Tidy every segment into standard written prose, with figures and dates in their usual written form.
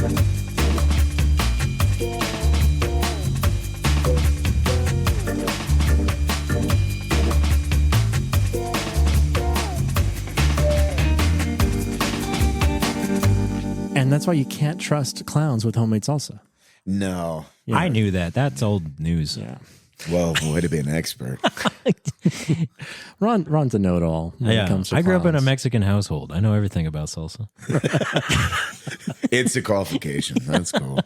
And that's why you can't trust clowns with homemade salsa. No. Yeah. I knew that. That's old news. Yeah. Well, way to be an expert. Ron's a know-it-all when it comes to I grew up in a clowns. Mexican household. I know everything about salsa. It's a qualification. That's cool.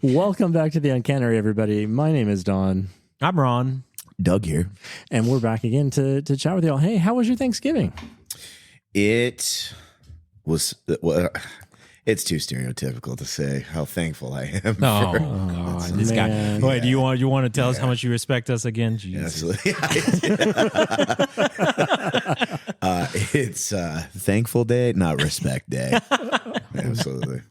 Welcome back to the Uncanary, everybody. My name is Don. I'm Ron. Doug here. And we're back again to chat with y'all. Hey, how was your Thanksgiving? It was, well, it's too stereotypical to say how thankful I am. Oh, for, God. This guy. man. Wait, do you want to tell us how much you respect us again? Jesus. It's Thankful Day, not Respect Day. Absolutely.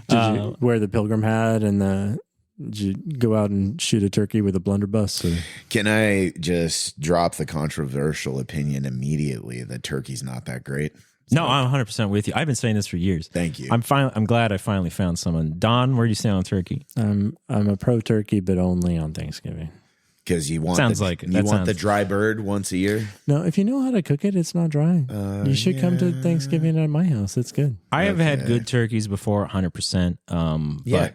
Did you wear the pilgrim hat and did you go out and shoot a turkey with a blunderbuss? Or? Can I just drop the controversial opinion immediately that turkey's not that great? No, I'm 100% with you. I've been saying this for years. Thank you. I'm glad I finally found someone. Don, where do you stand on turkey? I'm a pro turkey, but only on Thanksgiving. Because you want the dry bird once a year. No, if you know how to cook it, it's not dry. You should come to Thanksgiving at my house. It's good. I have had good turkeys before, 100%. But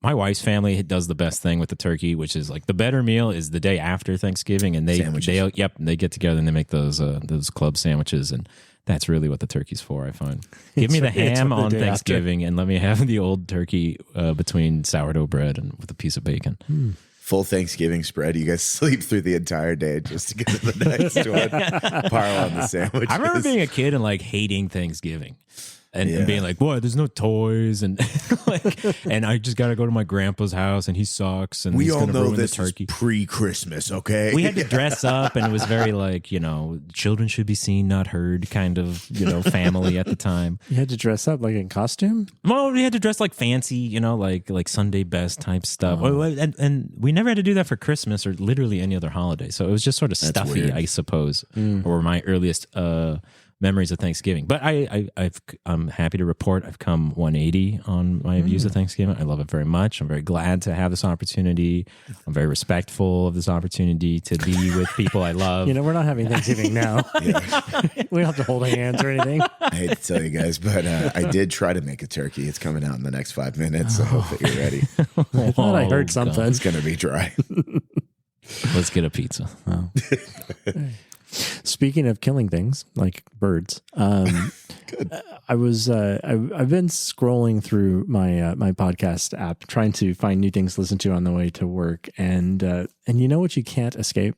my wife's family does the best thing with the turkey, which is like the better meal is the day after Thanksgiving, and they get together and they make those club sandwiches, and that's really what the turkey's for, I find. Give me the ham on Thanksgiving and let me have the old turkey between sourdough bread and with a piece of bacon. Full Thanksgiving spread. You guys sleep through the entire day just to get to the next one. Pile on the sandwiches. I remember being a kid and like hating Thanksgiving. And being like, "What? There's no toys," and and I just got to go to my grandpa's house, and he sucks, and we he's all going to know ruin this the turkey. Is pre-Christmas, okay? We had to dress up, and it was very like, children should be seen, not heard, kind of, family at the time. You had to dress up like in costume? Well, we had to dress like fancy, like Sunday best type stuff, and we never had to do that for Christmas or literally any other holiday. So it was just sort of stuffy, weird. I suppose, or my earliest memories of Thanksgiving. But I'm happy to report I've come 180 on my views of Thanksgiving. I love it very much. I'm very glad to have this opportunity. I'm very respectful of this opportunity to be with people I love. We're not having Thanksgiving now. We don't have to hold hands or anything. I hate to tell you guys, but I did try to make a turkey. It's coming out in the next 5 minutes, so I hope that you're ready. I thought I heard something. It's going to be dry. Let's get a pizza. Oh. Speaking of killing things like birds, Good. I've been scrolling through my my podcast app trying to find new things to listen to on the way to work, and you know what you can't escape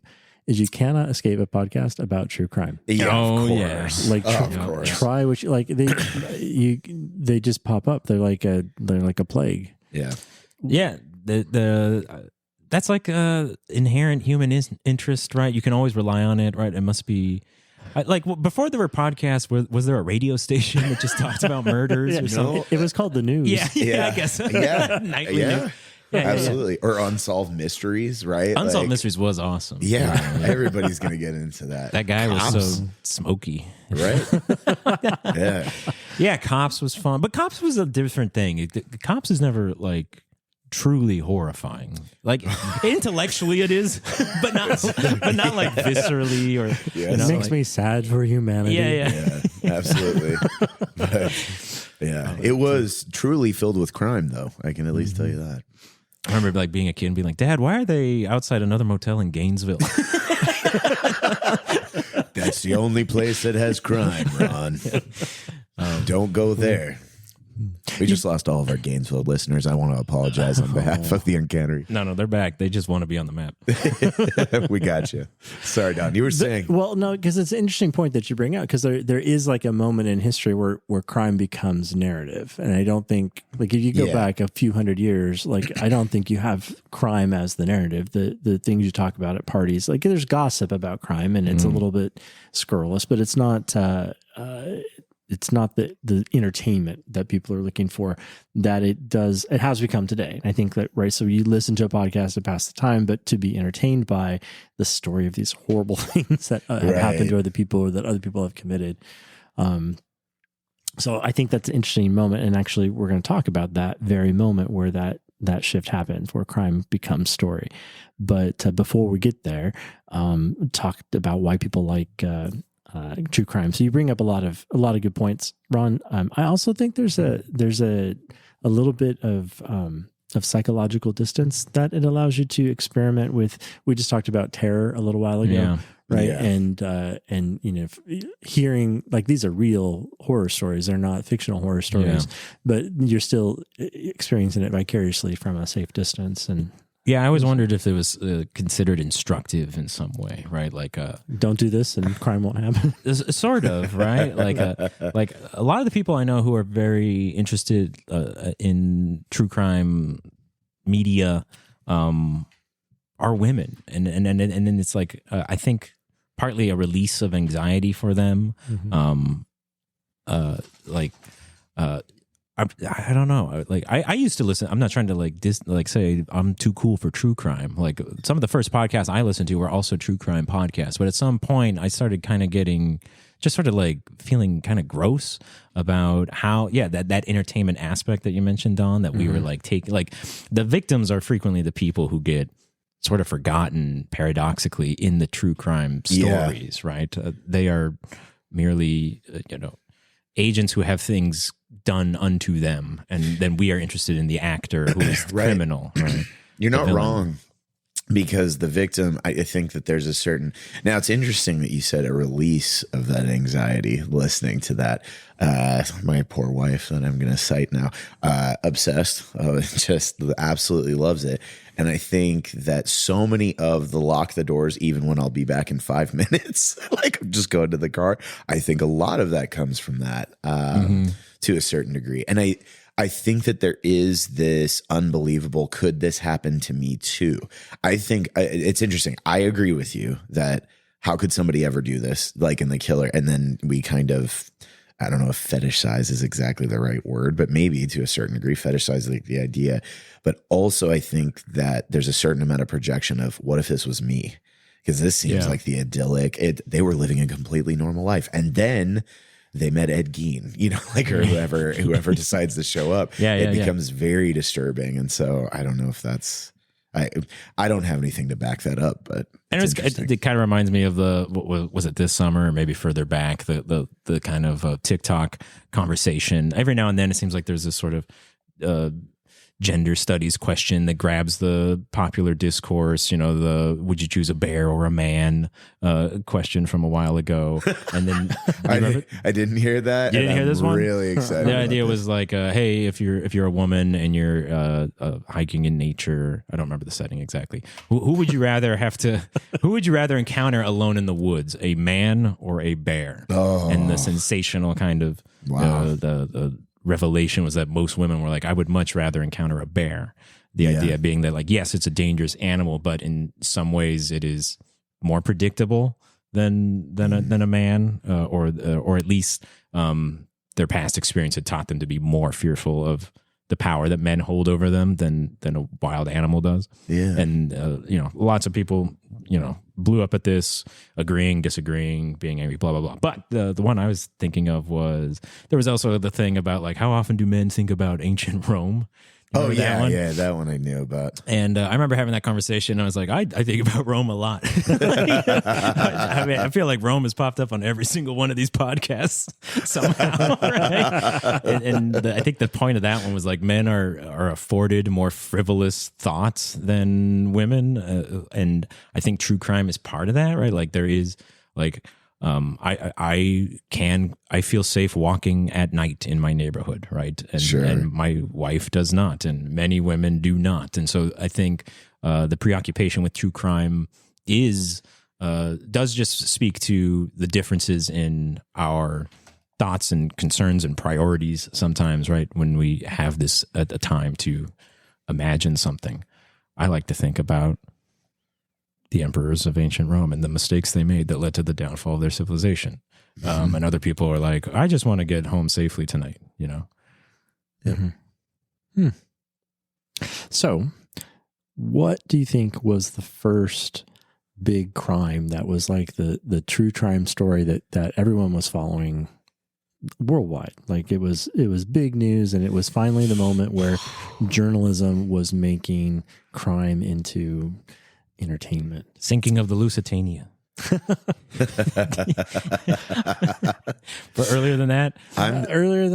is you cannot escape a podcast about true crime. Yeah, of course. Like of course. Try what you like. They just pop up. They're like a plague. Yeah. Yeah. That's like inherent human interest, right? You can always rely on it, right? It must be before there were podcasts. Was there a radio station that just talked about murders or something? It was called the news. Yeah, I guess. Yeah, Nightly news. Yeah, absolutely. Or Unsolved Mysteries, right? Unsolved Mysteries was awesome. Yeah, everybody's gonna get into that. That guy was so smoky, right? Yeah. Cops was fun, but Cops was a different thing. Cops is never like truly horrifying. Like intellectually it is, but not like viscerally or it makes me sad for humanity. Yeah, absolutely. But, it was truly filled with crime, though. I can at least tell you that. I remember like being a kid and being like, "Dad, why are they outside another motel in Gainesville?" That's the only place that has crime, Ron. Don't go there. We just lost all of our Gainesville listeners. I want to apologize on behalf of the Uncanary. No, they're back. They just want to be on the map. We got you. Sorry, Don. You were saying. Well, no, because it's an interesting point that you bring up, because there is like a moment in history where crime becomes narrative. And I don't think, like, if you go back a few hundred years, like, I don't think you have crime as the narrative. The things you talk about at parties, like, there's gossip about crime and it's a little bit scurrilous, but it's not the entertainment that people are looking for that it has become today. I think that, right. So you listen to a podcast to pass the time, but to be entertained by the story of these horrible things that have happened to other people or that other people have committed. So I think that's an interesting moment. And actually, we're going to talk about that very moment where that shift happens, where crime becomes story. But before we get there, talk about why people like true crime. So you bring up a lot of good points, Ron. I also think there's a little bit of psychological distance that it allows you to experiment with. We just talked about terror a little while ago. Yeah. Right. Yeah. And hearing, like, these are real horror stories. They're not fictional horror stories, but you're still experiencing it vicariously from a safe distance. And yeah, I always wondered if it was considered instructive in some way, right? Like, don't do this and crime won't happen. Sort of, right? Like a lot of the people I know who are very interested in true crime media are women, and then it's like I think partly a release of anxiety for them. I don't know. Like I used to listen. I'm not trying to say I'm too cool for true crime. Like some of the first podcasts I listened to were also true crime podcasts. But at some point I started kind of getting just sort of like feeling kind of gross about how, that entertainment aspect that you mentioned, Don, that we were like taking, like the victims are frequently the people who get sort of forgotten paradoxically in the true crime stories, right? They are merely, agents who have things done unto them, and then we are interested in the actor who is the criminal. Right? You're not wrong, because the victim, I think that there's a certain. Now it's interesting that you said a release of that anxiety. Listening to that, my poor wife that I'm going to cite now, obsessed, just absolutely loves it. And I think that so many of the lock the doors, even when I'll be back in 5 minutes, like I'm just going to the car. I think a lot of that comes from that to a certain degree. And I think that there is this unbelievable, could this happen to me too? I think it's interesting. I agree with you that how could somebody ever do this, like in The Killer? And then we kind of, I don't know if fetishize is exactly the right word, but maybe to a certain degree fetishize the idea. But also I think that there's a certain amount of projection of what if this was me? Because this seems like the idyllic, they were living a completely normal life. And then they met Ed Gein, or whoever decides to show up. It becomes very disturbing. And so I don't know if that's, I don't have anything to back that up, but it kind of reminds me of was it this summer or maybe further back, the kind of TikTok conversation. Every now and then it seems like there's this sort of gender studies question that grabs the popular discourse, the would you choose a bear or a man question from a while ago. And then I didn't hear that. You didn't hear this one? Really excited. The idea was like, hey, if you're a woman and you're hiking in nature, I don't remember the setting exactly. Who would you rather encounter alone in the woods, a man or a bear? Oh. And the sensational kind of the revelation was that most women were like, I would much rather encounter a bear. The idea being that, like, yes, it's a dangerous animal, but in some ways it is more predictable than a man, or at least their past experience had taught them to be more fearful of the power that men hold over them than a wild animal does. Yeah. And lots of people blew up at this, agreeing, disagreeing, being angry, blah blah blah. But the one I was thinking of was, there was also the thing about, like, how often do men think about ancient Rome? Oh yeah, that one I knew about. And I remember having that conversation. And I was like, I think about Rome a lot. I mean, I feel like Rome has popped up on every single one of these podcasts somehow, right? And I think the point of that one was, like, men are afforded more frivolous thoughts than women, and I think true crime is part of that, right? Like, there is, like, I feel safe walking at night in my neighborhood, right? And my wife does not, and many women do not. And so I think the preoccupation with true crime does just speak to the differences in our thoughts and concerns and priorities sometimes, right? When we have this at the time to imagine something. I like to think about the emperors of ancient Rome and the mistakes they made that led to the downfall of their civilization. And other people are like, I just want to get home safely tonight, Yeah. So what do you think was the first big crime that was like the true crime story that everyone was following worldwide. Like it was big news, and it was finally the moment where journalism was making crime into entertainment. Sinking of the Lusitania. But earlier than that,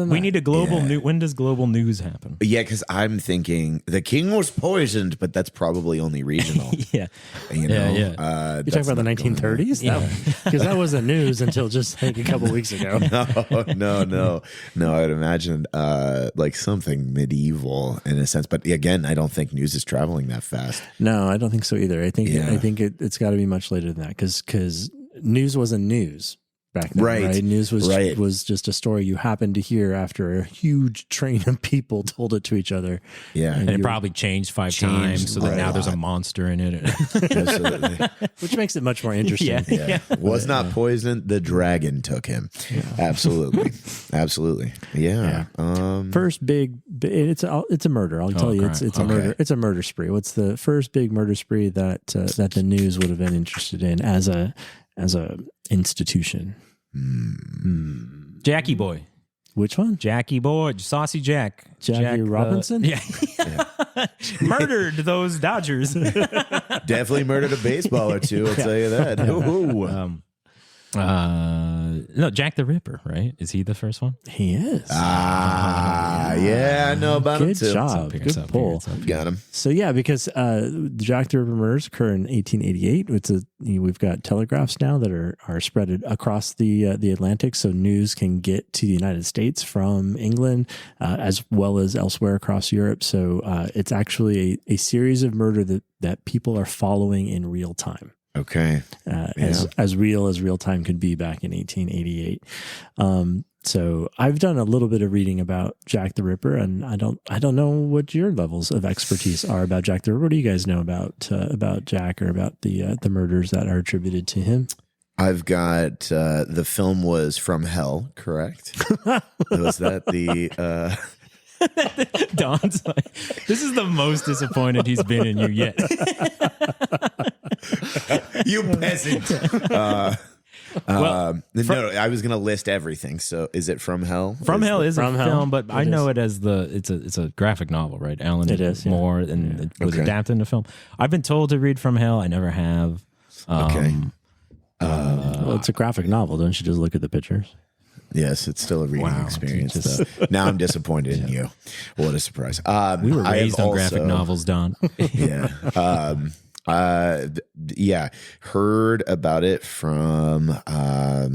we need a global news. When does global news happen? Yeah, because I'm thinking the king was poisoned, but that's probably only regional. Yeah, you know. You're talking about the 1930s, because that wasn't news until just like a couple weeks ago. No. I'd imagine like something medieval in a sense, but again, I don't think news is traveling that fast. No, I don't think so either. I think it's got to be much later than that, because news wasn't news back then, right? News was just a story you happened to hear after a huge train of people told it to each other. Yeah, and it probably changed times, so that now there's a monster in it. Absolutely. Which makes it much more interesting. Yeah. Was not poisoned. The dragon took him. Yeah. Absolutely. Yeah. First big, it's a murder. I'll tell you, it's a murder. It's a murder spree. What's the first big murder spree that the news would have been interested in as a institution? Jackie Boy. Which one? Jackie Boy, Saucy Jack. Jackie Robinson? Yeah. Murdered those Dodgers. Definitely murdered a baseball or two, I'll tell you that. No, Jack the Ripper, right? Is he the first one? He is. Yeah, I know about him too. Good job. Good pull. Got him. So yeah, because Jack the Ripper murders occur in 1888. We've got telegraphs now that are spread across the Atlantic, so news can get to the United States from England as well as elsewhere across Europe. So it's actually a series of murder that people are following in real time. Okay. As real as real time could be back in 1888. So I've done a little bit of reading about Jack the Ripper, and I don't know what your levels of expertise are about Jack the Ripper. What do you guys know about Jack, or about the murders that are attributed to him? I've got the film was From Hell, correct? Was that the Don's like, this is the most disappointed he's been in you yet. You peasant. No, I was going to list everything. So is it From Hell? From Hell is a film, but I know it as it's a graphic novel, right? Alan Moore, and it was adapted into film. I've been told to read From Hell. I never have. Okay. Well, it's a graphic novel. Don't you just look at the pictures? Yes, it's still a reading experience. Though. Now I'm disappointed in you. What a surprise. We were raised on graphic novels, Don. Heard about it from I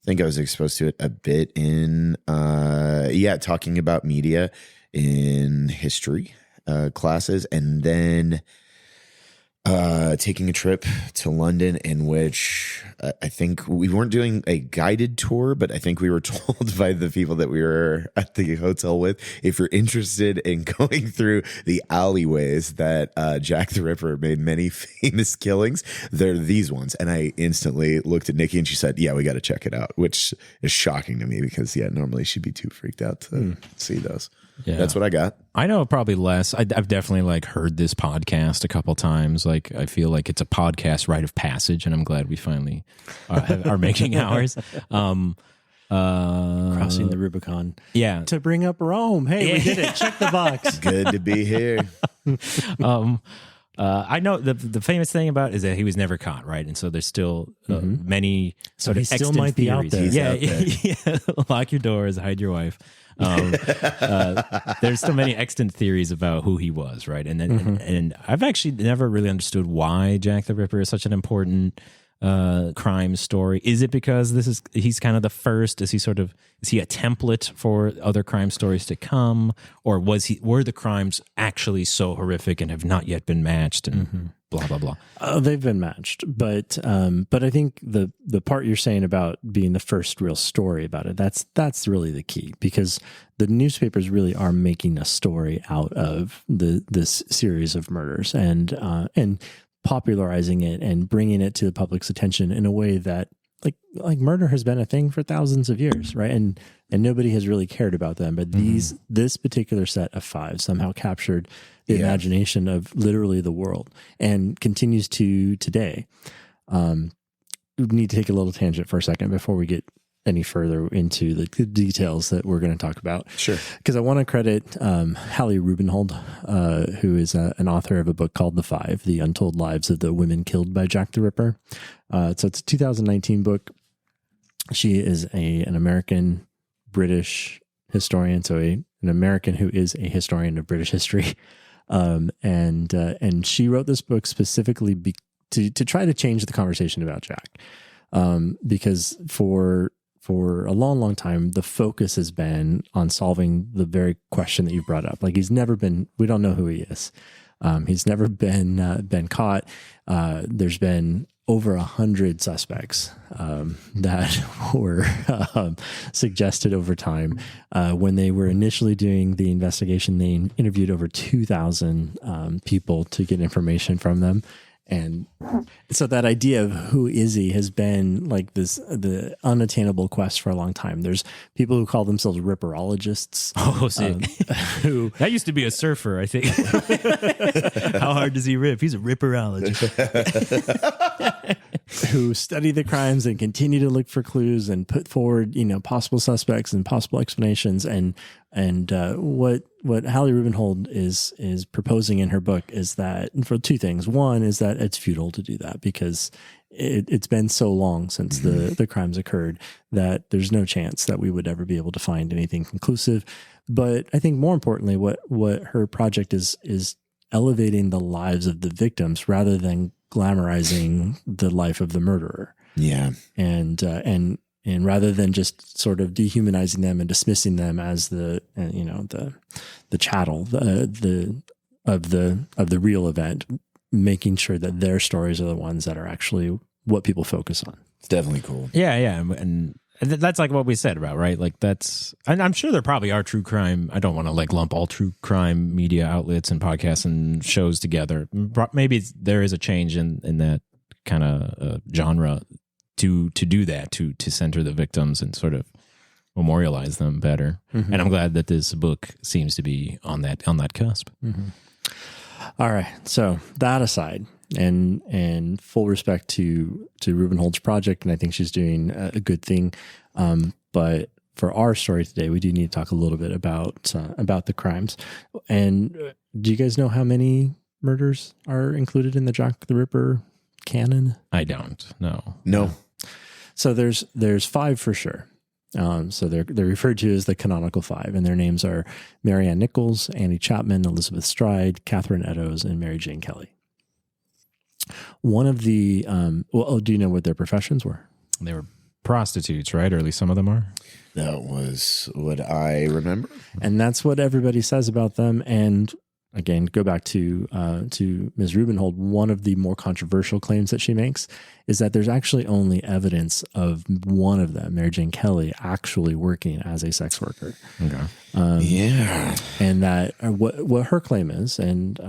think I was exposed to it a bit in talking about media in history classes, and then taking a trip to London, in which I think we weren't doing a guided tour, but I think we were told by the people that we were at the hotel with, if you're interested in going through the alleyways that Jack the Ripper made many famous killings, they're these ones. And I instantly looked at Nikki and she said, yeah, we got to check it out, which is shocking to me because, normally she'd be too freaked out to see those. Yeah. That's what I got. I know probably less. I've definitely heard this podcast a couple times. I feel like it's a podcast rite of passage, and I'm glad we finally are making ours. Crossing the Rubicon. Yeah. To bring up Rome. Hey, we did it. Check the box. Good to be here. I know the famous thing about is that he was never caught, right? And so there's still many sort of still might be out there. Yeah. Lock your doors, hide your wife. There's so many extant theories about who he was, right? And then and I've actually never really understood why Jack the Ripper is such an important crime story. Is it because he's kind of the first? Is he a template for other crime stories to come, or were the crimes actually so horrific and have not yet been matched? And blah blah blah. They've been matched, but I think the part you're saying about being the first real story about it, that's really the key, because the newspapers really are making a story out of this series of murders and popularizing it and bringing it to the public's attention in a way that like murder has been a thing for thousands of years, right? And nobody has really cared about them, but this particular set of five somehow captured the imagination of literally the world and continues to today. We need to take a little tangent for a second before we get any further into the details that we're going to talk about. Sure. Because I want to credit Hallie Rubenhold, who is an author of a book called The Five, The Untold Lives of the Women Killed by Jack the Ripper. So it's a 2019 book. She is an American British historian, so an American who is a historian of British history. And she wrote this book specifically to try to change the conversation about Jack. Because for a long, long time, the focus has been on solving the very question that you brought up. Like we don't know who he is. He's never been caught. There's been over 100 suspects that were suggested over time. When they were initially doing the investigation, they interviewed over 2,000 people to get information from them. And so that idea of who is he has been like the unattainable quest for a long time. There's people who call themselves ripperologists. Oh, see, who that used to be a surfer, I think. How hard does he rip? He's a ripperologist. Who study the crimes and continue to look for clues and put forward, possible suspects and possible explanations. And what Hallie Rubenhold is proposing in her book is that for two things. One is that it's futile to do that because it's been so long since the crimes occurred that there's no chance that we would ever be able to find anything conclusive. But I think more importantly, what her project is elevating the lives of the victims rather than glamorizing the life of the murderer. Yeah. And rather than just sort of dehumanizing them and dismissing them as the chattel of the real event, making sure that their stories are the ones that are actually what people focus on. It's definitely cool. Yeah. And that's like what we said about, right? Like and I'm sure there probably are true crime. I don't want to like lump all true crime media outlets and podcasts and shows together. Maybe there is a change in that kind of genre to do that, to center the victims and sort of memorialize them better. Mm-hmm. And I'm glad that this book seems to be on that cusp. Mm-hmm. All right. So that aside, and full respect to Rubenhold's project, and I think she's doing a good thing. But for our story today, we do need to talk a little bit about the crimes. And do you guys know how many murders are included in the Jack the Ripper canon? I don't know. No. So there's 5 for sure. So they're referred to as the canonical 5, and their names are Mary Ann Nichols, Annie Chapman, Elizabeth Stride, Catherine Eddowes, and Mary Jane Kelly. One of the do you know what their professions were? They were prostitutes, right? Or at least some of them are. That was what I remember, and that's what everybody says about them. And again, go back to Ms. Rubenhold. One of the more controversial claims that she makes is that there's actually only evidence of one of them, Mary Jane Kelly, actually working as a sex worker. Okay. And that what her claim is, and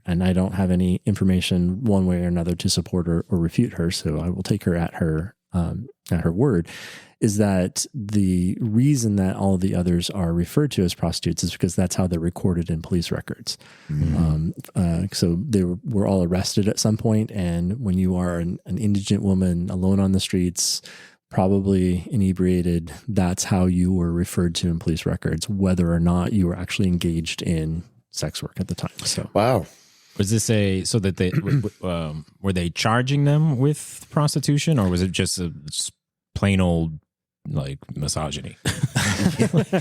I don't have any information one way or another to support or refute her, so I will take her at her word, is that the reason that all of the others are referred to as prostitutes is because that's how they're recorded in police records. Mm-hmm. So they were all arrested at some point, and when you are an indigent woman alone on the streets, probably inebriated, that's how you were referred to in police records, whether or not you were actually engaged in sex work at the time. So wow. Was this so that they were they charging them with prostitution, or was it just a plain old like misogyny?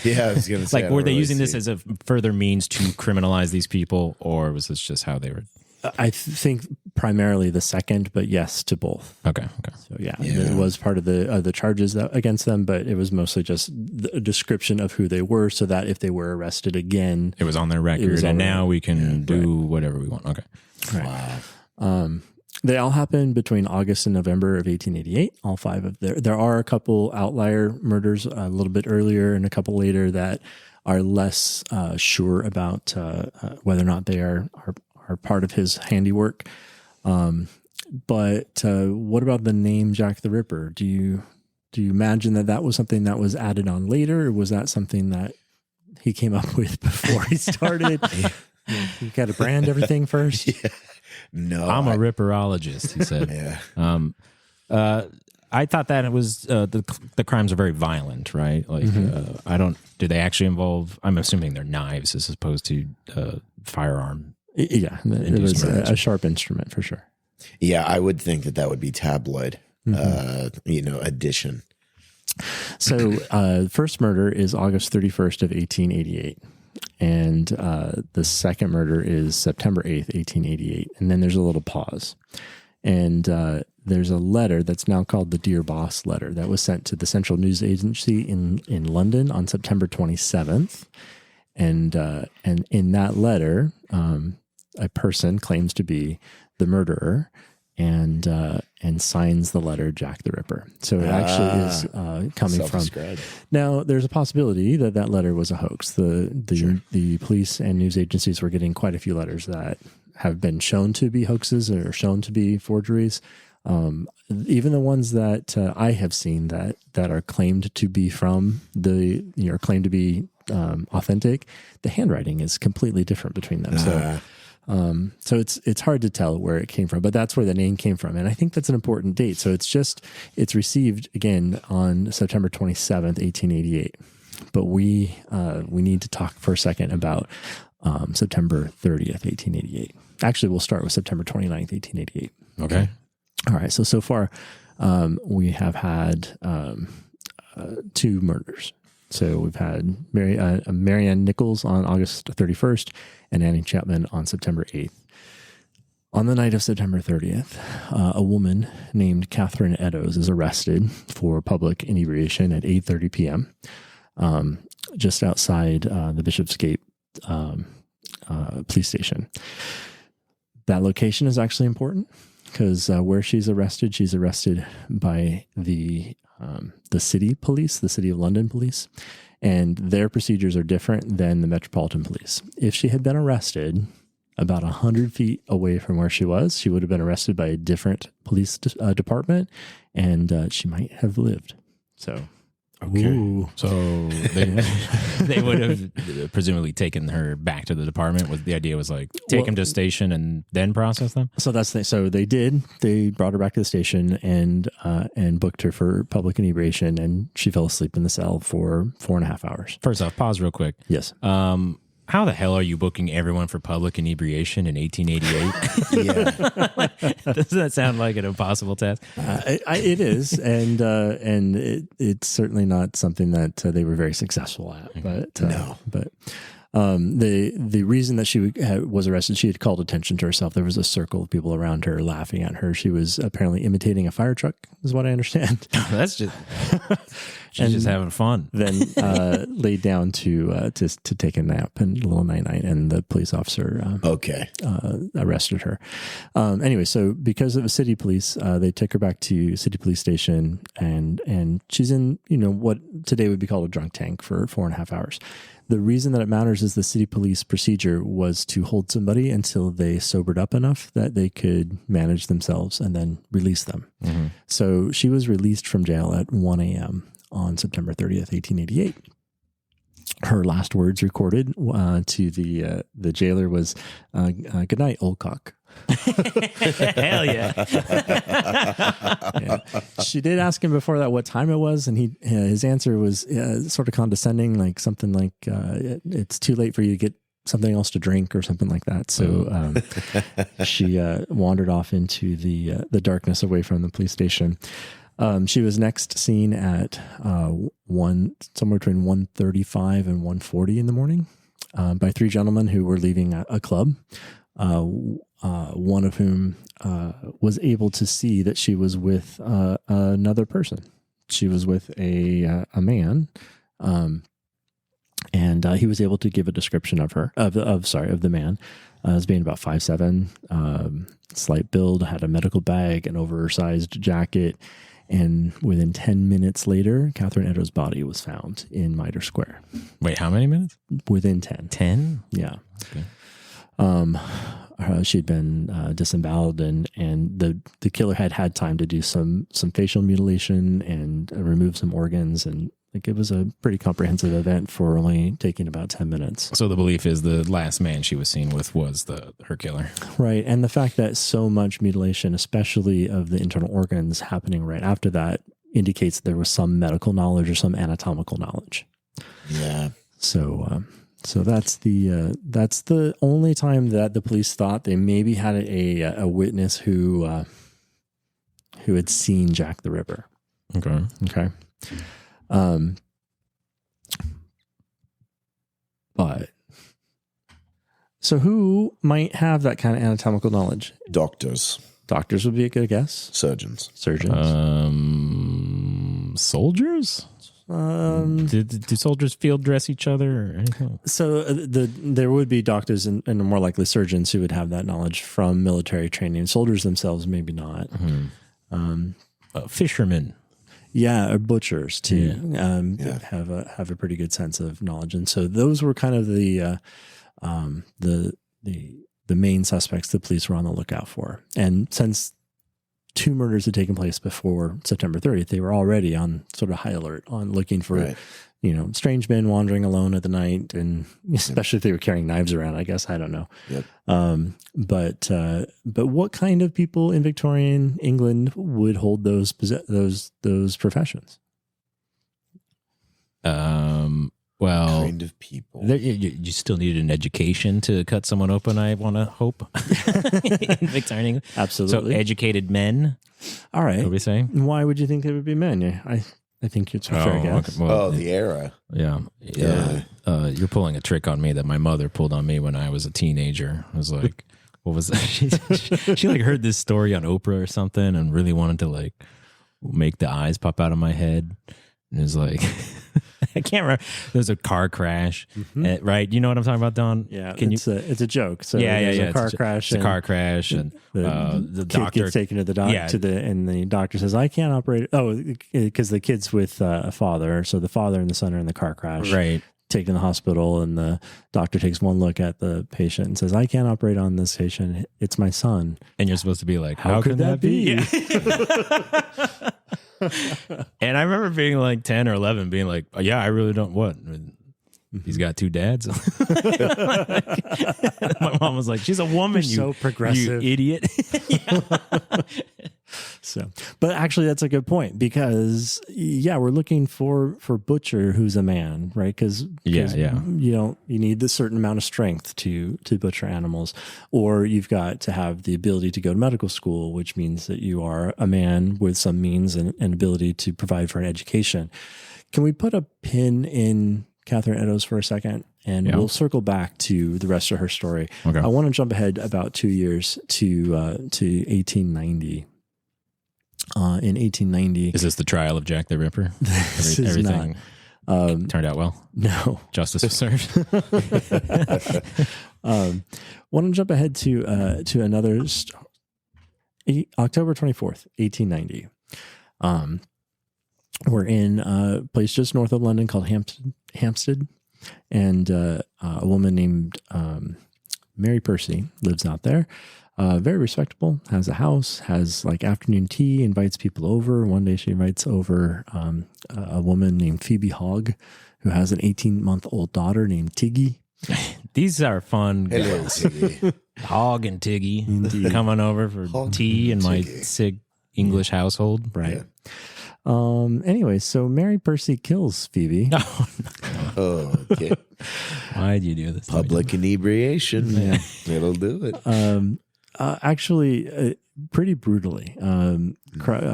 Yeah, I was gonna say. Like, were they using this as a further means to criminalize these people, or was this just how they were? I think primarily the second, but yes to both. Okay. So yeah, it was part of the charges against them, but it was mostly just a description of who they were, so that if they were arrested again, it was on their record, and now we can do whatever we want. Okay. Right. Wow. They all happened between August and November of 1888. All 5 of there are a couple outlier murders a little bit earlier and a couple later that are less sure about whether or not they are part of his handiwork. But what about the name Jack the Ripper? Do you imagine that was something that was added on later, or was that something that he came up with before he started? You got to brand everything first. Yeah. No, I'm a ripperologist, he said. Yeah. I thought that it was the crimes are very violent, right? Like do they actually involve? I'm assuming they're knives as opposed to firearm. Yeah, it was a sharp instrument for sure. Yeah, I would think that would be tabloid, addition. So first murder is August 31st of 1888. And the second murder is September 8th, 1888. And then there's a little pause. And there's a letter that's now called the Dear Boss letter that was sent to the Central News Agency in London on September 27th. And in that letter, a person claims to be the murderer and signs the letter Jack the Ripper. So it actually is coming from. Now, there's a possibility that that letter was a hoax. The police and news agencies were getting quite a few letters that have been shown to be hoaxes or shown to be forgeries. Even the ones that I have seen that are claimed to be from claimed to be authentic, the handwriting is completely different between them. So it's hard to tell where it came from, but that's where the name came from. And I think that's an important date. So it's received again on September 27th, 1888. But we need to talk for a second about September 30th, 1888. Actually, we'll start with September 29th, 1888. Okay. All right. So far, we have had two murders. So we've had Marianne Nichols on August 31st and Annie Chapman on September 8th. On the night of September 30th, a woman named Catherine Eddowes is arrested for public inebriation at 8:30 p.m. Just outside the Bishopsgate police station. That location is actually important because where she's arrested by the city police, the City of London police, and their procedures are different than the Metropolitan Police. If she had been arrested about 100 feet away from where she would have been arrested by a different police department, and she might have lived. So, okay. Ooh. So they would have presumably taken her back to the department. The idea was like take them to the station and then process them. So so they did. They brought her back to the station and booked her for public inebriation, and she fell asleep in the cell for 4.5 hours. First off, pause real quick. Yes. How the hell are you booking everyone for public inebriation in 1888? Yeah. Doesn't that sound like an impossible task? It is, and it's certainly not something that they were very successful at. But no. But the reason that she was arrested, she had called attention to herself. There was a circle of people around her laughing at her. She was apparently imitating a fire truck, is what I understand. That's just she's just having fun. Then laid down to take a nap and a little night, and the police officer arrested her. Anyway, so because of the city police, they took her back to city police station, and she's in what today would be called a drunk tank for 4.5 hours. The reason that it matters is the city police procedure was to hold somebody until they sobered up enough that they could manage themselves and then release them. Mm-hmm. So she was released from jail at 1 a.m. on September 30th, 1888. Her last words recorded to the jailer was, "Good night, old cock." Hell yeah. Yeah. She did ask him before that what time it was, and his answer was sort of condescending, like something like it's too late for you to get something else to drink or something like that. So she wandered off into the darkness away from the police station. She was next seen at somewhere between 1:35 and 1:40 in the morning by three gentlemen who were leaving a club. One of whom was able to see that she was with another person. She was with a man, and he was able to give a description of the man as being about 5'7", slight build, had a medical bag, an oversized jacket, and within 10 minutes later, Catherine Eddowes' body was found in Mitre Square. Wait, how many minutes? Within 10. 10? Yeah. Okay. She'd been disemboweled, and the killer had time to do some facial mutilation and remove some organs and Like it was a pretty comprehensive event for only taking about 10 minutes. So the belief is the last man she was seen with was her killer. Right. And the fact that so much mutilation, especially of the internal organs, happening right after that indicates there was some medical knowledge or some anatomical knowledge. Yeah. So that's the only time that the police thought they maybe had a witness who had seen Jack the Ripper. Okay. But so who might have that kind of anatomical knowledge? Doctors Would be a good guess. Surgeons. Soldiers. Do soldiers field dress each other or anything? So there would be doctors and more likely surgeons who would have that knowledge from military training. Soldiers themselves, maybe not. Fishermen. Yeah, or butchers too. Have a pretty good sense of knowledge, and so those were kind of the main suspects the police were on the lookout for. And since 2 murders had taken place before September 30th, they were already on sort of high alert on looking for, strange men wandering alone at the night, and especially if they were carrying knives around. I guess I don't know. Yep. But what kind of people in Victorian England would hold those professions? Well, kind of people. You still need an education to cut someone open, I want to hope. In Victorian England. Absolutely. So educated men. All right. What are we saying? Why would you think they would be men? Yeah, I think it's a fair guess. Okay. Well, the era. Yeah. You're pulling a trick on me that my mother pulled on me when I was a teenager. I was like, what was that? She like heard this story on Oprah or something and really wanted to like make the eyes pop out of my head. And it was like, I can't remember. There was a car crash, right? You know what I'm talking about, Don? Yeah, it's a joke. So there's a car crash. It's a car crash, and the doctor gets taken to the doctor. And the doctor says, "I can't operate." Oh, because the kid's with a father, so the father and the son are in the car crash, right? Taken to the hospital, and the doctor takes one look at the patient and says, "I can't operate on this patient. It's my son." And you're supposed to be like, "How could that be?" Yeah. And I remember being like 10 or 11 being like, oh, yeah, I really don't what? He's got 2 dads. My mom was like, she's a woman. You're so progressive. You idiot. So, but actually that's a good point because we're looking for butcher who's a man, right? Because you need the certain amount of strength to butcher animals, or you've got to have the ability to go to medical school, which means that you are a man with some means and ability to provide for an education. Can we put a pin in Catherine Eddowes for a second? And we'll circle back to the rest of her story. Okay. I want to jump ahead about 2 years to 1890. In 1890, is this the trial of Jack the Ripper? This is Everything turned out well. No, justice was served. Want to jump ahead to another October 24th, 1890. We're in a place just north of London called Hampstead, and a woman named Mary Percy lives out there. Very respectable, has a house, has like afternoon tea, invites people over. One day she invites over a woman named Phoebe Hogg, who has an 18-month-old daughter named Tiggy. These are fun. Hello, Tiggy. Hogg and Tiggy Indeed. coming over for tea in my sick English household. Right. Yeah. Anyway, so Mary Percy kills Phoebe. Okay. Why'd you do this? Public inebriation. Yeah. It'll do it. Actually, pretty brutally.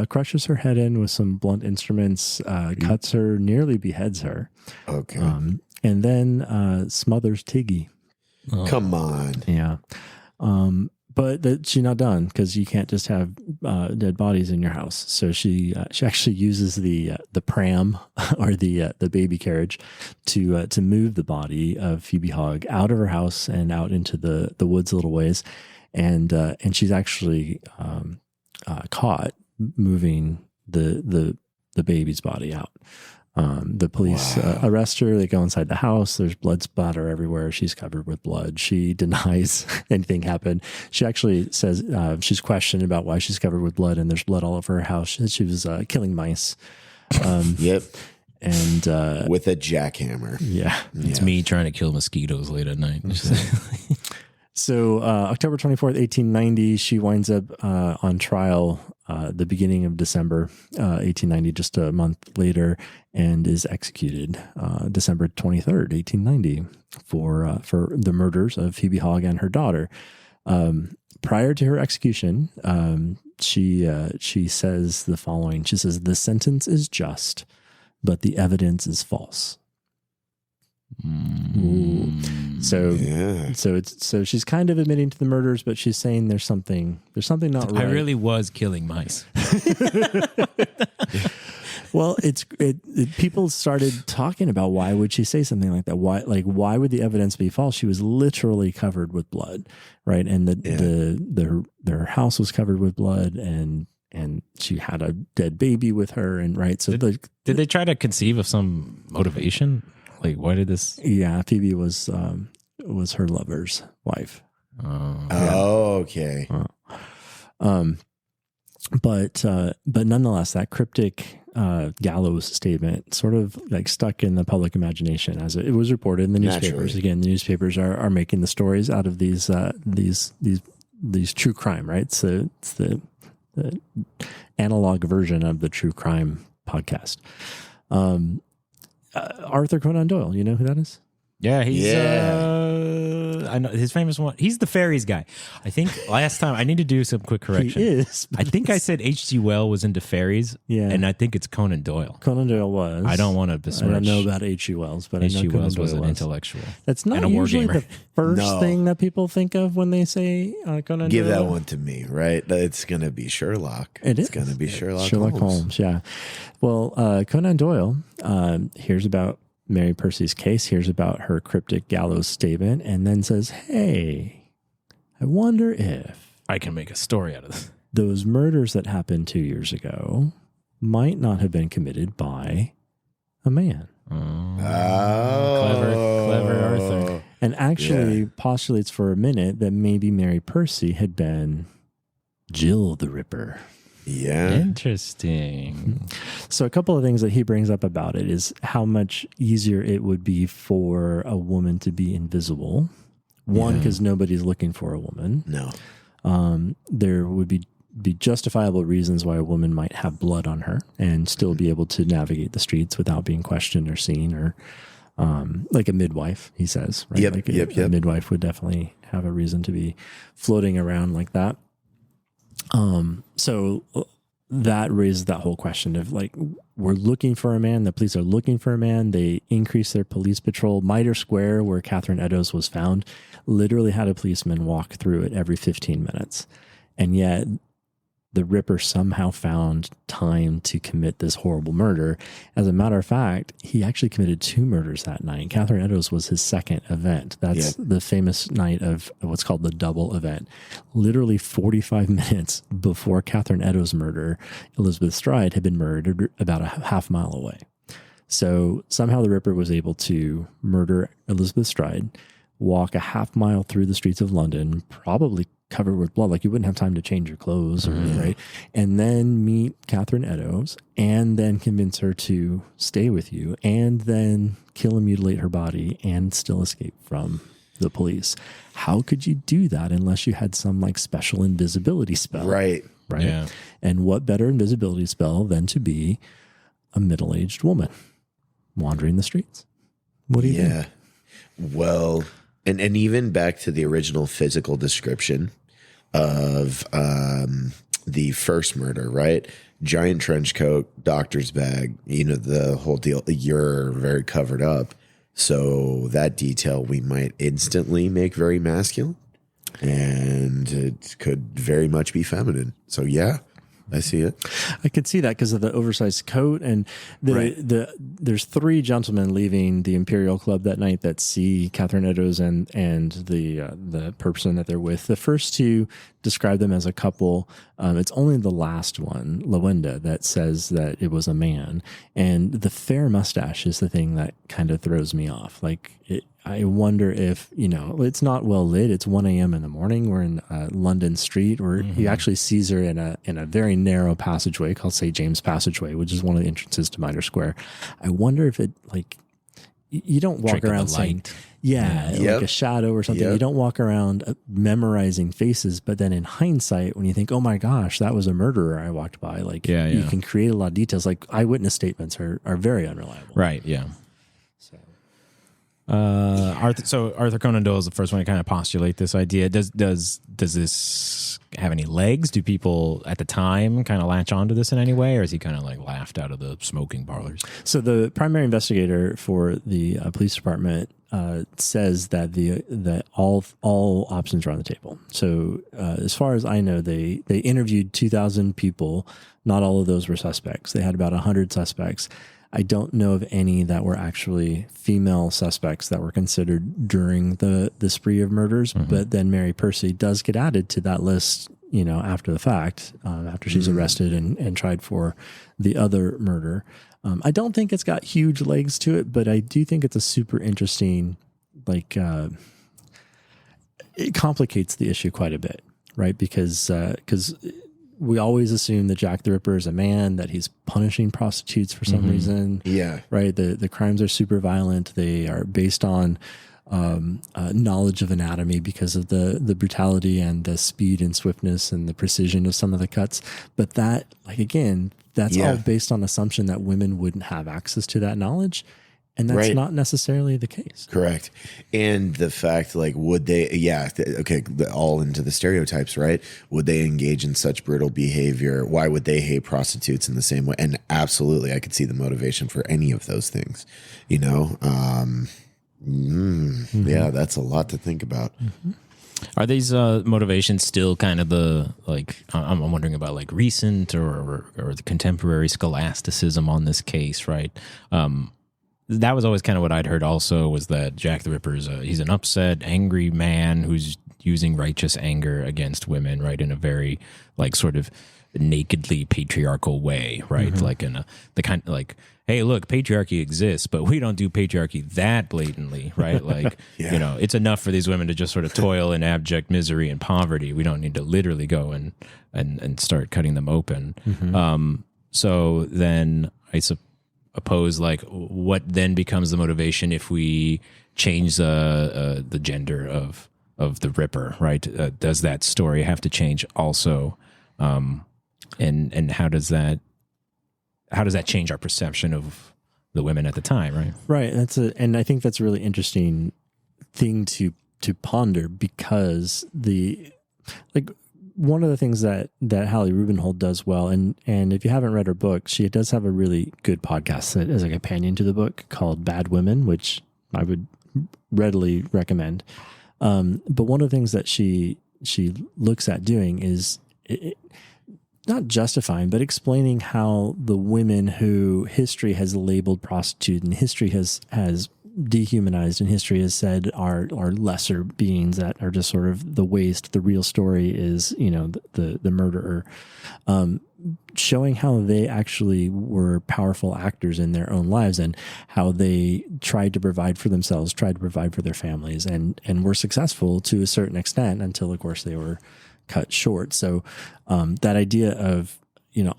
Crushes her head in with some blunt instruments, cuts her, nearly beheads her. Okay. And then smothers Tiggy. Oh. Come on. Yeah. But she's not done because you can't just have dead bodies in your house. So she actually uses the pram or the baby carriage to move the body of Phoebe Hogg out of her house and out into the woods a little ways. And she's actually caught moving the baby's body out. The police arrest her. They go inside the house. There's blood splatter everywhere. She's covered with blood. She denies anything happened. She actually says she's questioned about why she's covered with blood, and there's blood all over her house. She was killing mice. Yep. And with a jackhammer. Yeah. It's me trying to kill mosquitoes late at night. So October 24th, 1890, she winds up on trial the beginning of December 1890, just a month later, and is executed December 23rd, 1890 for the murders of Phoebe Hogg and her daughter. Prior to her execution, she says the following. She says, "The sentence is just, but the evidence is false." So she's kind of admitting to the murders, but she's saying there's something not right. I really was killing mice. Well, people started talking about why would she say something like that? Why would the evidence be false? She was literally covered with blood, right? And their house was covered with blood, and she had a dead baby with her, and right. So did they try to conceive of some motivation? Like, why did this? Yeah, Phoebe was her lover's wife. Okay. But nonetheless, that cryptic gallows statement sort of like stuck in the public imagination as it was reported in the newspapers. Naturally. Again, the newspapers are making the stories out of these true crime, right? So it's the analog version of the true crime podcast. Arthur Conan Doyle, you know who that is? Yeah, I know his famous one. He's the fairies guy. I think last time I need to do some quick correction. He is. I think I said H.G. Wells was into fairies. Yeah, and I think it's Conan Doyle. Conan Doyle was. I don't want to besmirch. I don't know about H.G. Wells, but H.G. I know Conan Wells Doyle was an intellectual. That's not and a usually wargamer. the first thing that people think of when they say Conan Give Doyle. that one to me, right? It's going to be Sherlock. It's going to be Sherlock Holmes, yeah. Well, Conan Doyle hears about Mary Percy's case, hears about her cryptic gallows statement, and then says, "Hey, I wonder if I can make a story out of this. Those murders that happened 2 years ago might not have been committed by a man." Clever Arthur. And actually postulates for a minute that maybe Mary Percy had been Jill the Ripper. Yeah. Interesting. So a couple of things that he brings up about it is how much easier it would be for a woman to be invisible. One, because nobody's looking for a woman. No. There would be justifiable reasons why a woman might have blood on her and still be able to navigate the streets without being questioned or seen, or like a midwife, he says. Right? A midwife would definitely have a reason to be floating around like that. So that raises that whole question of like, we're looking for a man. The police are looking for a man. They increase their police patrol. Mitre Square, where Catherine Eddowes was found, literally had a policeman walk through it every 15 minutes. And yet the Ripper somehow found time to commit this horrible murder. As a matter of fact, he actually committed 2 murders that night. Catherine Eddowes was his second event. That's the famous night of what's called the double event. Literally 45 minutes before Catherine Eddowes' murder, Elizabeth Stride had been murdered about a half mile away. So somehow the Ripper was able to murder Elizabeth Stride, walk a half mile through the streets of London, probably covered with blood, like you wouldn't have time to change your clothes, right? And then meet Catherine Eddowes, and then convince her to stay with you, and then kill and mutilate her body, and still escape from the police. How could you do that unless you had some like special invisibility spell? Right. Yeah. And what better invisibility spell than to be a middle-aged woman wandering the streets? What do you think? Well, and even back to the original physical description of the first murder, right? Giant trench coat, doctor's bag, the whole deal. You're very covered up. So that detail we might instantly make very masculine, and it could very much be feminine. So I see it. I could see that because of the oversized coat, and there's 3 gentlemen leaving the Imperial Club that night that see Catherine Eddowes and the person that they're with. The first 2 describe them as a couple. It's only the last one, Lawenda, that says that it was a man. And the fair mustache is the thing that kind of throws me off. Like I wonder if, it's not well lit. It's 1 a.m. in the morning. We're in London Street, where he actually sees her in a very narrow passageway called St. James Passageway, which is one of the entrances to Mitre Square. I wonder if it, like, you don't walk around saying, like a shadow or something. You don't walk around memorizing faces, but then in hindsight, when you think, oh my gosh, that was a murderer I walked by, like you can create a lot of details. Like eyewitness statements are very unreliable. Right. Yeah. Arthur Conan Doyle is the first one to kind of postulate this idea. Does this have any legs? Do people at the time kind of latch onto this in any way, or is he kind of like laughed out of the smoking parlors? So the primary investigator for the police department says that all options are on the table. So as far as I know, they interviewed 2,000 people. Not all of those were suspects. They had about 100 suspects. I don't know of any that were actually female suspects that were considered during the spree of murders. But then Mary Percy does get added to that list, after the fact, after she's arrested and tried for the other murder. I don't think it's got huge legs to it, but I do think it's a super interesting, it complicates the issue quite a bit, right? Because we always assume that Jack the Ripper is a man, that he's punishing prostitutes for some reason. Yeah. Right. The crimes are super violent. They are based on knowledge of anatomy because of the brutality and the speed and swiftness and the precision of some of the cuts. But that, that's all based on assumption that women wouldn't have access to that knowledge. And that's not necessarily the case. Correct. And the fact, would they, all into the stereotypes, right? Would they engage in such brutal behavior? Why would they hate prostitutes in the same way? And absolutely, I could see the motivation for any of those things, Yeah, that's a lot to think about. Are these motivations still kind of I'm wondering about recent or the contemporary scholasticism on this case, right? That was always kind of what I'd heard also, was that Jack the Ripper he's an upset, angry man who's using righteous anger against women, right, in a very sort of nakedly patriarchal way, right? Like in the kind of hey, look, patriarchy exists, but we don't do patriarchy that blatantly, right? It's enough for these women to just sort of toil in abject misery and poverty. We don't need to literally go and start cutting them open. So then I suppose what then becomes the motivation if we change the gender of the Ripper, right? Does that story have to change also? And how does that change our perception of the women at the time, right? Right. And I think that's a really interesting thing to ponder, because one of the things that Hallie Rubenhold does well, and if you haven't read her book, she does have a really good podcast that is a companion to the book called Bad Women, which I would readily recommend. But one of the things that she looks at doing is not justifying, but explaining how the women who history has labeled prostitute and history has dehumanized and history has said are lesser beings that are just sort of the waste. The real story is, the murderer, showing how they actually were powerful actors in their own lives and how they tried to provide for themselves, tried to provide for their families, and were successful to a certain extent until, of course, they were cut short. So that idea of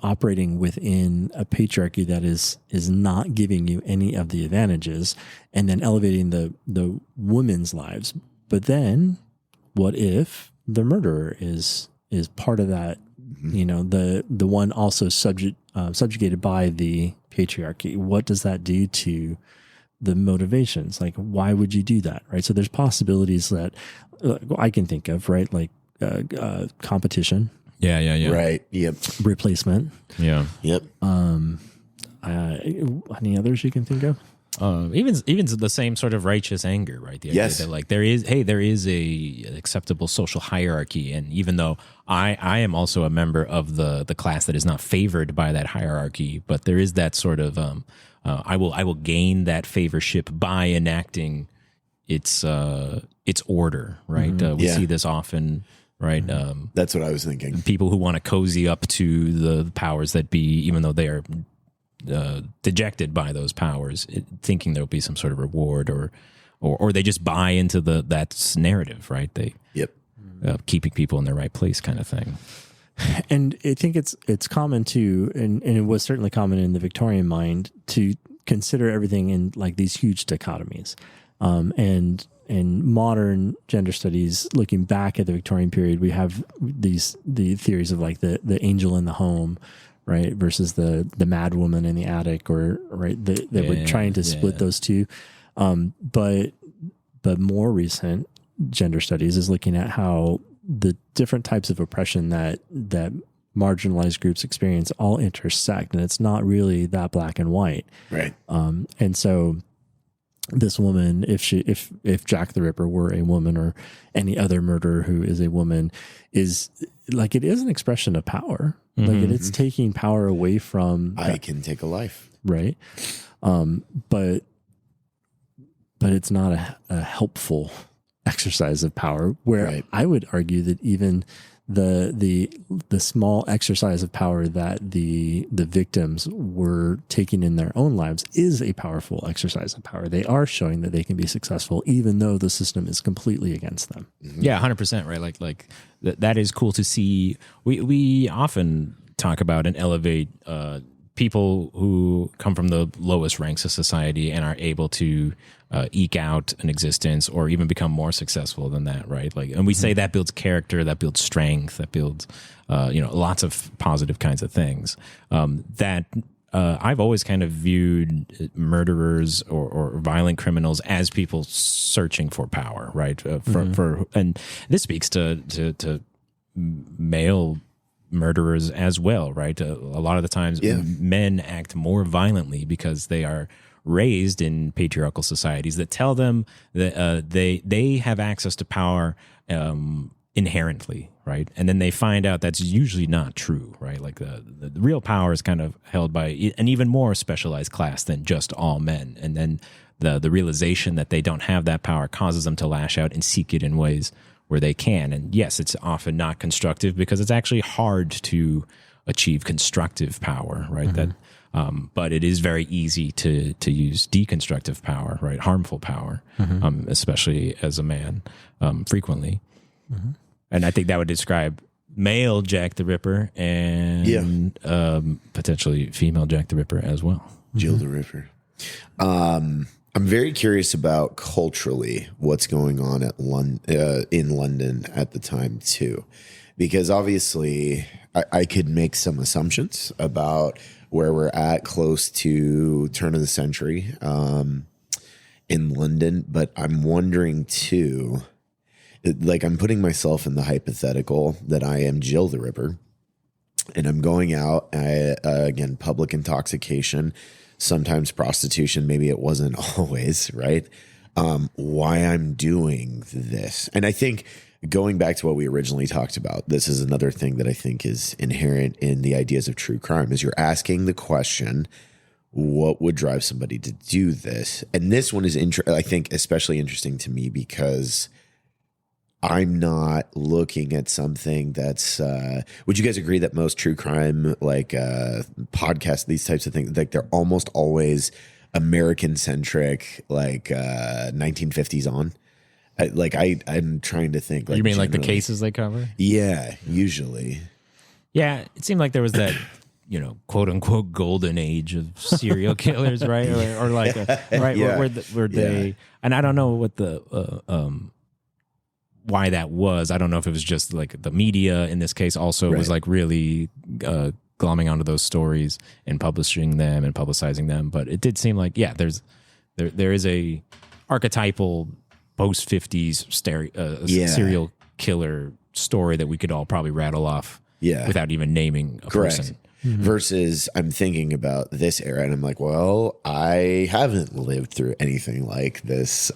operating within a patriarchy that is not giving you any of the advantages, and then elevating the women's lives. But then, what if the murderer is part of that? The one also subjugated by the patriarchy. What does that do to the motivations? Why would you do that? Right. So there's possibilities that I can think of. Right. Competition. Yeah. Right. Yep. Replacement. Yeah. Yep. Any others you can think of? Even the same sort of righteous anger, right? The idea that there is a acceptable social hierarchy, and even though I am also a member of the class that is not favored by that hierarchy, but there is that sort of I will gain that favorship by enacting its order, right? We see this often. Right. That's what I was thinking. People who want to cozy up to the powers that be, even though they are dejected by those powers, thinking there'll be some sort of reward or or they just buy into that narrative, right? They keeping people in their right place kind of thing. And I think it's common too, and it was certainly common in the Victorian mind to consider everything in like these huge dichotomies. And in modern gender studies, looking back at the Victorian period, we have the theories of like the angel in the home, right, versus the mad woman in the attic, or right that we're trying to split those two. But more recent gender studies is looking at how the different types of oppression that marginalized groups experience all intersect, and it's not really that black and white. Right. And so this woman, if Jack the Ripper were a woman, or any other murderer who is a woman, is like, it is an expression of power. Like it's taking power away from I can take a life. Right. But it's not a helpful exercise of power, where I would argue that even the small exercise of power that the victims were taking in their own lives is a powerful exercise of power. They are showing that they can be successful, even though the system is completely against them. Yeah, 100%. Right. Like that is cool to see. We often talk about and elevate people who come from the lowest ranks of society and are able to eke out an existence, or even become more successful than that, right? Like, and we say that builds character, that builds strength, that builds, lots of positive kinds of things. I've always kind of viewed murderers or violent criminals as people searching for power, right? And this speaks to male murderers as well, right? A lot of the times men act more violently because they are raised in patriarchal societies that tell them that they have access to power inherently, right? And then they find out that's usually not true, right? Like the real power is kind of held by an even more specialized class than just all men. And then the realization that they don't have that power causes them to lash out and seek it in ways where they can. And yes, it's often not constructive, because it's actually hard to achieve constructive power, right? But it is very easy to use deconstructive power, right? Harmful power, especially as a man, frequently. And I think that would describe male Jack the Ripper and potentially female Jack the Ripper as well. Jill the Ripper. I'm very curious about culturally what's going on in London at the time too, because obviously I could make some assumptions about where we're at close to turn of the century in London, but I'm wondering too, like, I'm putting myself in the hypothetical that I am Jill the Ripper, and I'm going out, again, public intoxication, sometimes prostitution, maybe it wasn't always, right? Why I'm doing this. And I think, going back to what we originally talked about, this is another thing that I think is inherent in the ideas of true crime, is you're asking the question, what would drive somebody to do this? And this one is, I think, especially interesting to me, because I'm not looking at something that's, would you guys agree that most true crime, like podcasts, these types of things, like, they're almost always American centric, like 1950s on? I'm trying to think. Like, you mean like the cases they cover? Yeah, usually. Yeah, it seemed like there was that, quote unquote golden age of serial killers, right? Or like, where they, and I don't know what the why that was. I don't know if it was just like the media in this case also was like really glomming onto those stories and publishing them and publicizing them. But it did seem like, there is a archetypal post 50s serial killer story that we could all probably rattle off without even naming a person. Versus I'm thinking about this era and I'm like, well, I haven't lived through anything like this,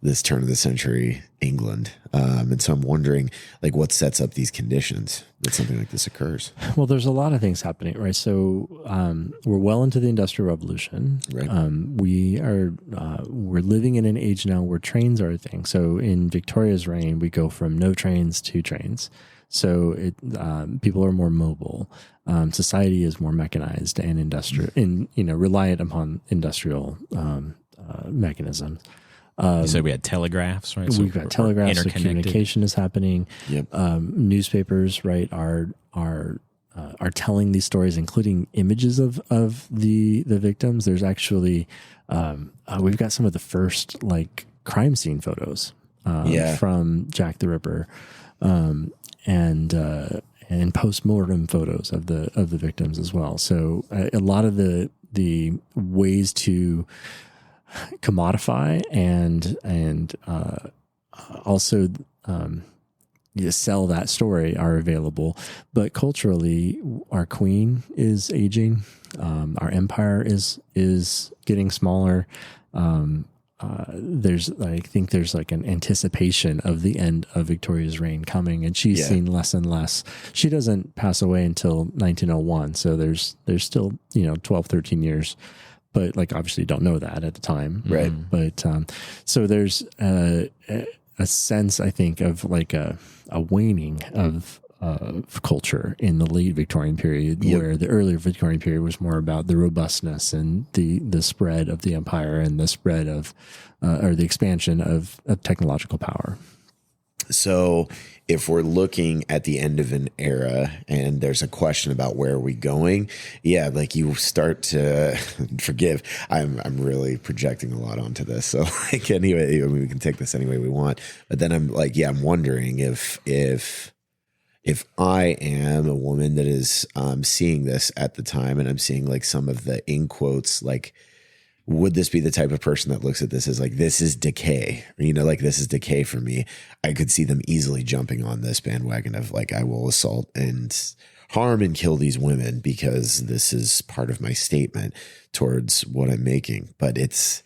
this turn of the century England. And so I'm wondering, like, what sets up these conditions that something like this occurs? Well, there's a lot of things happening, right? So we're well into the Industrial Revolution. Right. We're living in an age now where trains are a thing. So in Victoria's reign, we go from no trains to trains. So people are more mobile. Society is more mechanized and industrial, reliant upon industrial mechanisms. You said we had telegraphs, right? We've got telegraphs, so communication is happening. Yep. Newspapers, right, are telling these stories, including images of the victims. There's actually we've got some of the first like crime scene photos from Jack the Ripper, and post-mortem photos of the victims as well. So a lot of the ways to commodify and also sell that story are available. But culturally, our queen is aging. Our empire is getting smaller. I think there's like an anticipation of the end of Victoria's reign coming, and she's seen less and less. She doesn't pass away until 1901. So there's still, 12, 13 years, but like, obviously don't know that at the time. Right. But, so there's a sense, I think, of like a waning of culture in the late Victorian period, where the earlier Victorian period was more about the robustness and the spread of the empire and the spread of or the expansion of technological power. So if we're looking at the end of an era and there's a question about where are we going, like you start to forgive. I'm really projecting a lot onto this. So like anyway, we can take this any way we want. But then I'm like, I'm wondering if I am a woman that is seeing this at the time, and I'm seeing like some of the in quotes, like, would this be the type of person that looks at this as like, this is decay, like this is decay for me? I could see them easily jumping on this bandwagon of like, I will assault and harm and kill these women because this is part of my statement towards what I'm making. But it's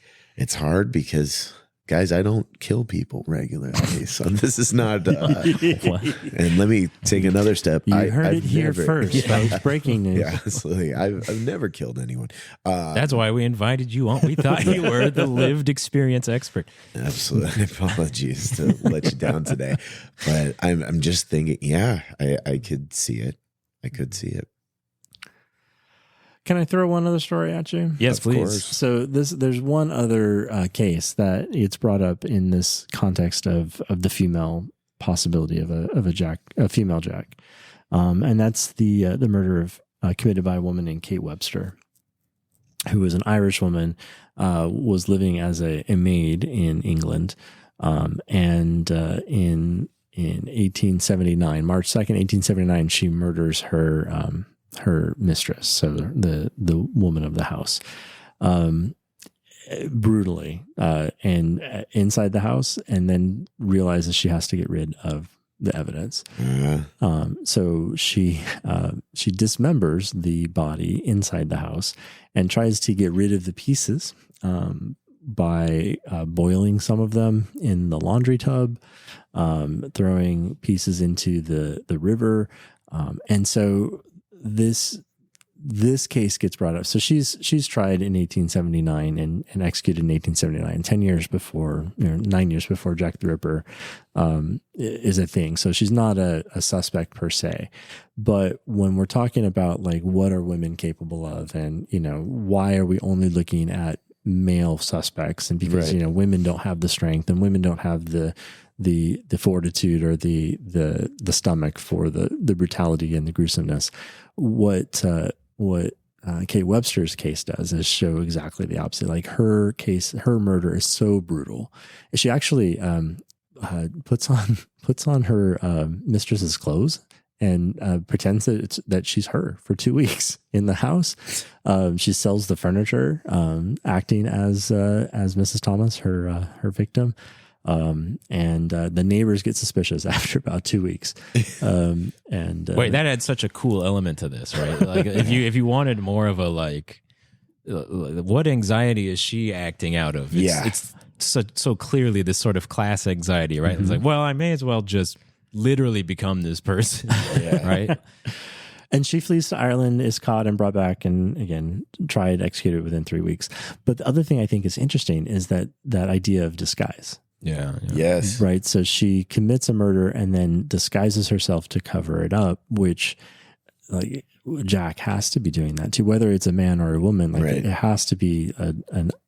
hard because, guys, I don't kill people regularly, so this is not. And let me take another step. You heard it here first. Folks. Breaking news. Yeah, absolutely. I've never killed anyone. That's why we invited you on. We thought you were the lived experience expert. Absolutely. Apologies to let you down today, but I'm just thinking. I could see it. I could see it. Can I throw one other story at you? Yes, of please. Course. So there's one other case that it's brought up in this context of the female possibility of a female Jack, and that's the murder committed by a woman named Kate Webster, who was an Irish woman, was living as a maid in England, and in 1879, March 2nd, 1879, she murders her mistress, so the woman of the house, brutally, and inside the house, and then realizes she has to get rid of the evidence. So she dismembers the body inside the house and tries to get rid of the pieces by boiling some of them in the laundry tub, throwing pieces into the river, and so this case gets brought up. So she's tried in 1879 and executed in 1879, 10 years before, 9 years before Jack the Ripper is a thing. So she's not a suspect per se. But when we're talking about like, what are women capable of, and, why are we only looking at male suspects? And because, women don't have the strength, and women don't have the fortitude or the stomach for the brutality and the gruesomeness. What Kate Webster's case does is show exactly the opposite. Like her murder is so brutal. She actually puts on her mistress's clothes and pretends that she's her for 2 weeks in the house. She sells the furniture, acting as Mrs. Thomas, her victim. And the neighbors get suspicious after about 2 weeks. Wait, that had such a cool element to this, right? Like if you wanted more of a like, what anxiety is she acting out of? It's so clearly this sort of class anxiety, right? Mm-hmm. It's like, well, I may as well just literally become this person, right? And she flees to Ireland, is caught and brought back, and again, tried, executed within 3 weeks. But the other thing I think is interesting is that idea of disguise. Yeah. Yes. Right. So she commits a murder and then disguises herself to cover it up, which like Jack has to be doing that too, whether it's a man or a woman. Like it has to be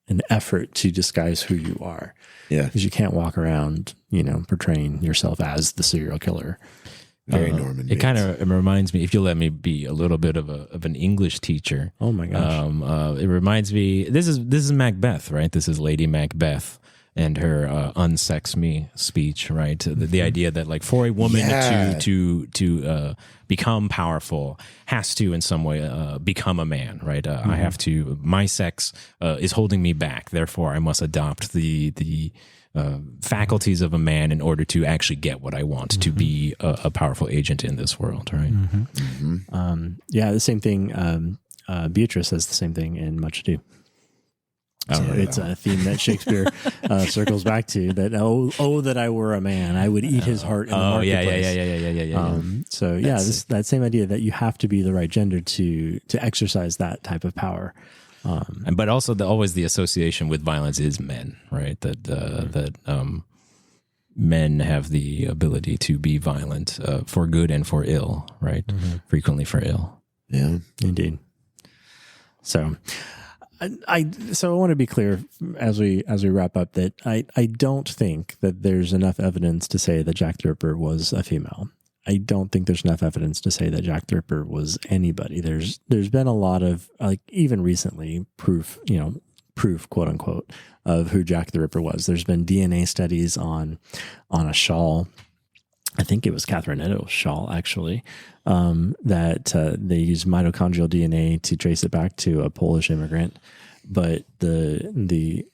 an effort to disguise who you are. Yeah. Because you can't walk around, portraying yourself as the serial killer. Very Norman. It kind of reminds me, if you'll let me be a little bit of an English teacher. Oh my gosh! It reminds me. This is Macbeth, right? This is Lady Macbeth and her "unsex me" speech, right? The idea that like for a woman to become powerful has to in some way become a man, right? I have to. My sex is holding me back, therefore I must adopt the faculties of a man in order to actually get what I want, to be a powerful agent in this world, right? The same thing. Beatrice says the same thing in Much Ado. So it's a theme that Shakespeare circles back to. That that I were a man, I would eat his heart in the marketplace. Yeah. That same idea that you have to be the right gender to exercise that type of power. But also always the association with violence is men, right? That men have the ability to be violent for good and for ill, right? Frequently for ill. Yeah, indeed. So, I want to be clear as we wrap up that I don't think that there's enough evidence to say that Jack the Ripper was a female. I don't think there's enough evidence to say that Jack the Ripper was anybody. There's been a lot of, like, even recently, proof, quote unquote, of who Jack the Ripper was. There's been DNA studies on a shawl. I think it was Catherine Eddowes' shawl, actually, that they used mitochondrial DNA to trace it back to a Polish immigrant. But the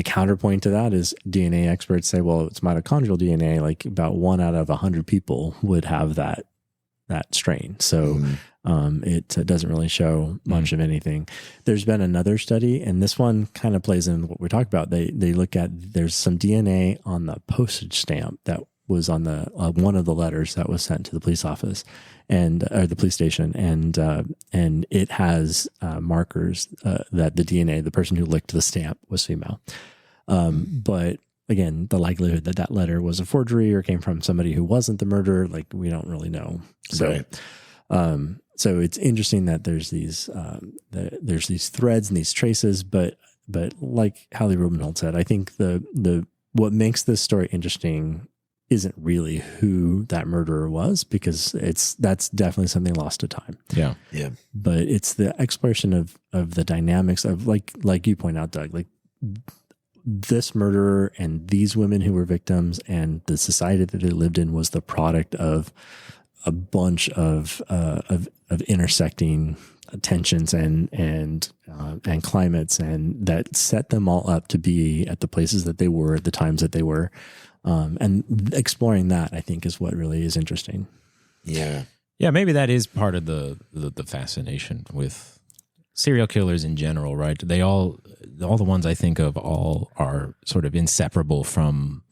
counterpoint to that is DNA experts say, well, it's mitochondrial DNA. Like about 1 out of 100 people would have that strain. So it doesn't really show much of anything. There's been another study, and this one kind of plays in what we talked about. They look at, there's some DNA on the postage stamp that was on the one of the letters that was sent to the police office or the police station, and it has markers that the DNA, the person who licked the stamp, was female. But again, the likelihood that letter was a forgery or came from somebody who wasn't the murderer, like, we don't really know. So, so it's interesting that there's these threads and these traces, but like Hallie Rubenhold said, I think the what makes this story interesting isn't really who that murderer was, because that's definitely something lost to time. Yeah. But it's the exploration of the dynamics of, like you point out, Doug, like this murderer and these women who were victims and the society that they lived in was the product of a bunch of intersecting tensions and climates, and that set them all up to be at the places that they were at the times that they were. And exploring that, I think, is what really is interesting. Yeah. Yeah, maybe that is part of the fascination with serial killers in general, right? They all the ones I think of all are sort of inseparable from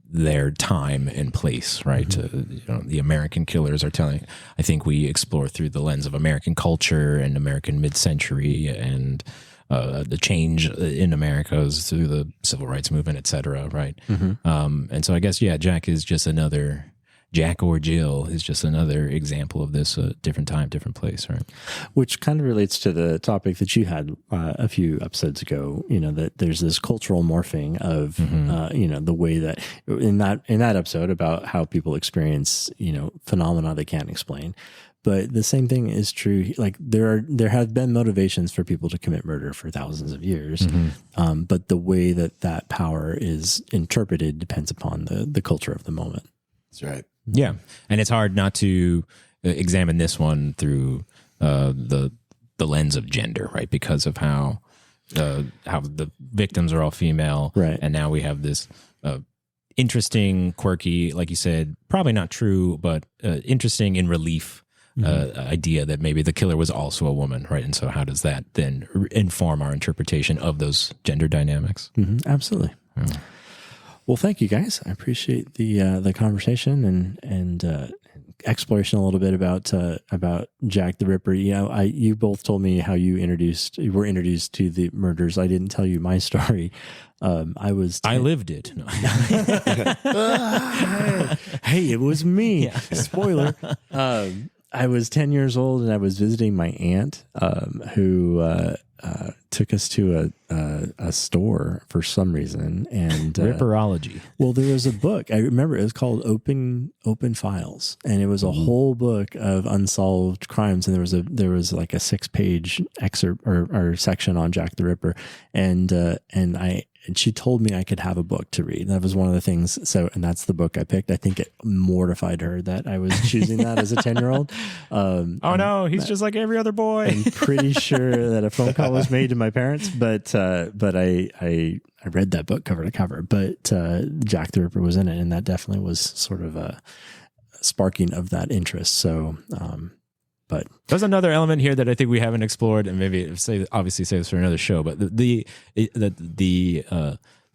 their time and place, right? The American killers are telling, I think we explore through the lens of American culture and American mid-century and the change in America is through the civil rights movement, et cetera, right? And so I guess, Jack is just another, Jack or Jill is just another example of this, different time, different place, right? Which kind of relates to the topic that you had a few episodes ago, that there's this cultural morphing of, the way that in that episode about how people experience, phenomena they can't explain. But the same thing is true. Like there have been motivations for people to commit murder for thousands of years, but the way that power is interpreted depends upon the culture of the moment. That's right. Yeah, and it's hard not to examine this one through the lens of gender, right? Because of how the victims are all female, right? And now we have this interesting, quirky, like you said, probably not true, but interesting in relief. Idea that maybe the killer was also a woman, right? And so how does that then inform our interpretation of those gender dynamics? Absolutely. Yeah. Well, thank you guys. I appreciate the conversation and exploration a little bit about Jack the Ripper. You both told me how you were introduced to the murders. I didn't tell you my story. I lived it. No. Hey, it was me. Yeah. Spoiler. I was 10 years old and I was visiting my aunt, who took us to a store for some reason, and Ripperology. Well, there was a book. I remember it was called Open Files, and it was a whole book of unsolved crimes. And there was like a 6-page excerpt or section on Jack the Ripper, and she told me I could have a book to read. That was one of the things. So, and that's the book I picked. I think it mortified her that I was choosing that as a 10-year-old. Oh no, he's just like every other boy. I'm pretty sure that a phone call was made to my parents, but I read that book cover to cover. But Jack the Ripper was in it, and that definitely was sort of a sparking of that interest. So, but there's another element here that I think we haven't explored, and maybe obviously save this for another show. But the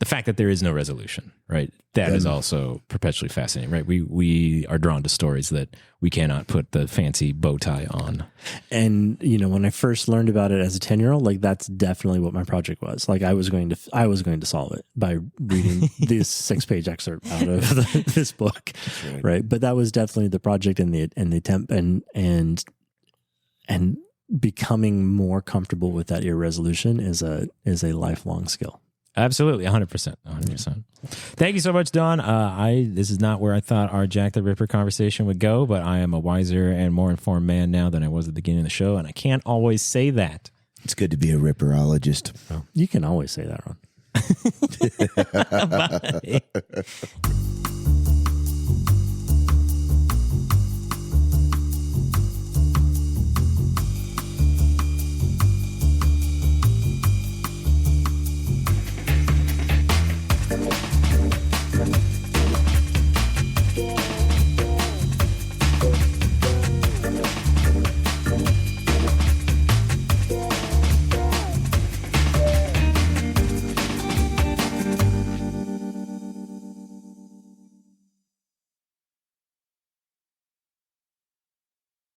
fact that there is no resolution, right? That is also perpetually fascinating, right? We are drawn to stories that we cannot put the fancy bow tie on. And when I first learned about it as a 10-year-old, like that's definitely what my project was. Like I was going to solve it by reading this 6-page excerpt out of this book, right? But that was definitely the project and the attempt and becoming more comfortable with that irresolution is a lifelong skill. Absolutely, 100%. Thank you so much, Don. This is not where I thought our Jack the Ripper conversation would go, but I am a wiser and more informed man now than I was at the beginning of the show, and I can't always say that. It's good to be a Ripperologist. Oh, you can always say that, Ron. Bye.